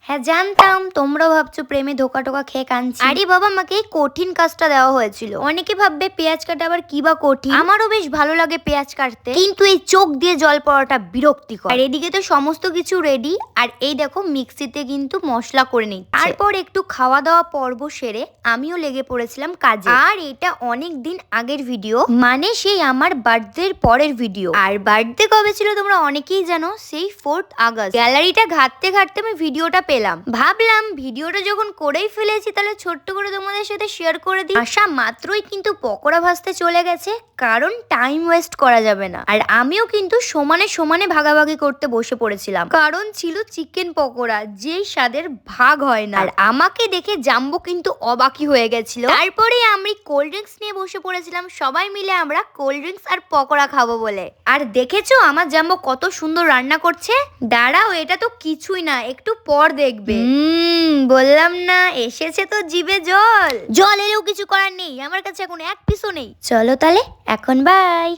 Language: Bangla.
হ্যাঁ জানতাম তোমরা ভাবছো প্রেমে ধোকা টোকা খেয়ে কাঁদছি। আরে বাবা, আমাকে এই কঠিন কাজটা দেওয়া হয়েছিল। অনেকে ভাববে পেঁয়াজ কাটা আবার কি বা কঠিন। আমারও বেশ ভালো লাগে পেঁয়াজ কাটতে, কিন্তু এই চোখ দিয়ে জল পড়াটা বিরক্তিকর। আর এদিকে তো সমস্ত কিছু রেডি, আর এই দেখো মিক্সিতে কিন্তু মশলা করে নিচ্ছি। তারপর একটু খাওয়া দাওয়া পর্ব সেরে আমিও লেগে পড়েছিলাম কাজে। আর এটা অনেক দিন আগের ভিডিও, মানে সেই আমার বার্থডের পরের ভিডিও। আর বার্থডে কবে ছিল তোমরা অনেকেই জানো, সেই 4th আগস্ট। গ্যালারিটা ঘাটতে ঘাটতে আমি ভিডিওটা পেলাম, ভাবলাম ভিডিওটা যখন করেই ফেলেছি তাহলে ছোট্ট করে তোমাদের সাথে শেয়ার করে দিই। আসা মাত্রই কিন্তু পকোড়া ভাজতে চলে গেছে, কারণ টাইম ওয়েস্ট করা যাবে না। আর আমিও কিন্তু সমানে সমানে ভাগাভাগি করতে বসে পড়েছিলাম, কারণ ছিল চিকেন পকোড়া, যেই স্বাদের ভাগ হয় না। আর আমাকে দেখে জাম্বো কিন্তু অবাকি হয়ে গেছিল। তারপরে আমি কোল্ড ড্রিঙ্কস নিয়ে বসে পড়েছিলাম, সবাই মিলে আমরা কোল্ড ড্রিঙ্কস আর পকোড়া খাবো বলে। আর দেখেছো আমার জাম্বো কত সুন্দর রান্না করছে। দাঁড়াও, এটা তো কিছুই না, একটু পর দেখবে। বললাম না, এসেছে তো জিভে জল। জল এলেও কিছু করার নেই, আমার কাছে এখন এক পিসও নেই। চলো তাহলে এখন বাই।